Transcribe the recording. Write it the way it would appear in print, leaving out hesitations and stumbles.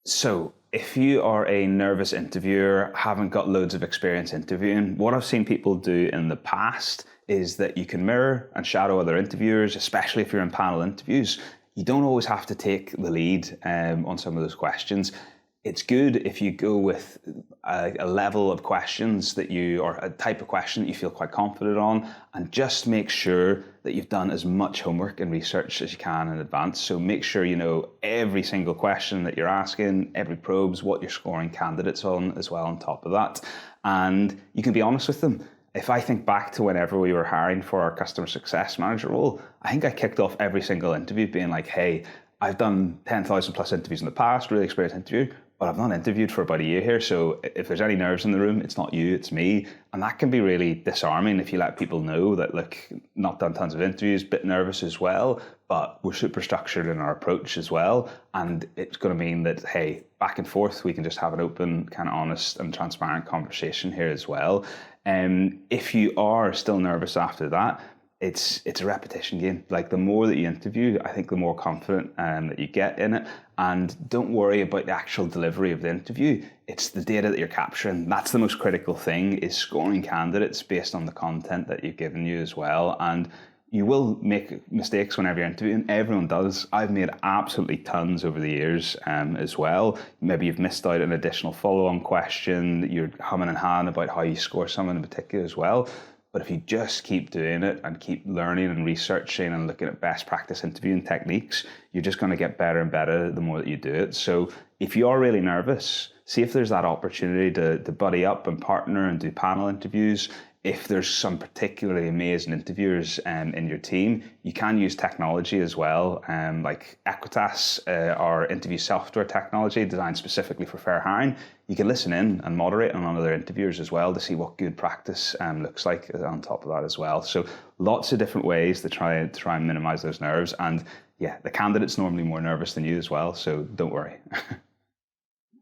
So, if you are a nervous interviewer, haven't got loads of experience interviewing, what I've seen people do in the past is that you can mirror and shadow other interviewers, especially if you're in panel interviews. You don't always have to take the lead on some of those questions. It's good if you go with a level of questions that or a type of question that you feel quite confident on, and just make sure that you've done as much homework and research as you can in advance. So make sure you know every single question that you're asking, every probes, what you're scoring candidates on as well on top of that. And you can be honest with them. If I think back to whenever we were hiring for our customer success manager role, I think I kicked off every single interview being like, hey, I've done 10,000 plus interviews in the past, really experienced interview, but I've not interviewed for about a year here. So if there's any nerves in the room, it's not you, it's me. And that can be really disarming if you let people know that, look, not done tons of interviews, bit nervous as well, but we're super structured in our approach as well. And it's going to mean that, hey, back and forth, we can just have an open, kind of honest and transparent conversation here as well. If you are still nervous after that, it's a repetition game. Like, the more that you interview, I think the more confident that you get in it. And don't worry about the actual delivery of the interview. It's the data that you're capturing. That's the most critical thing, is scoring candidates based on the content that you've given you as well. And you will make mistakes whenever you're interviewing. Everyone does. I've made absolutely tons over the years as well. Maybe you've missed out an additional follow-on question. You're humming and hawing about how you score someone in particular as well. But if you just keep doing it and keep learning and researching and looking at best practice interviewing techniques, you're just going to get better and better the more that you do it. So if you are really nervous, see if there's that opportunity to buddy up and partner and do panel interviews. If there's some particularly amazing interviewers in your team, you can use technology as well, like Equitas, our interview software technology designed specifically for fair hiring. You can listen in and moderate on other interviewers as well to see what good practice looks like on top of that as well. So lots of different ways to try and minimize those nerves. And yeah, the candidate's normally more nervous than you as well, so don't worry.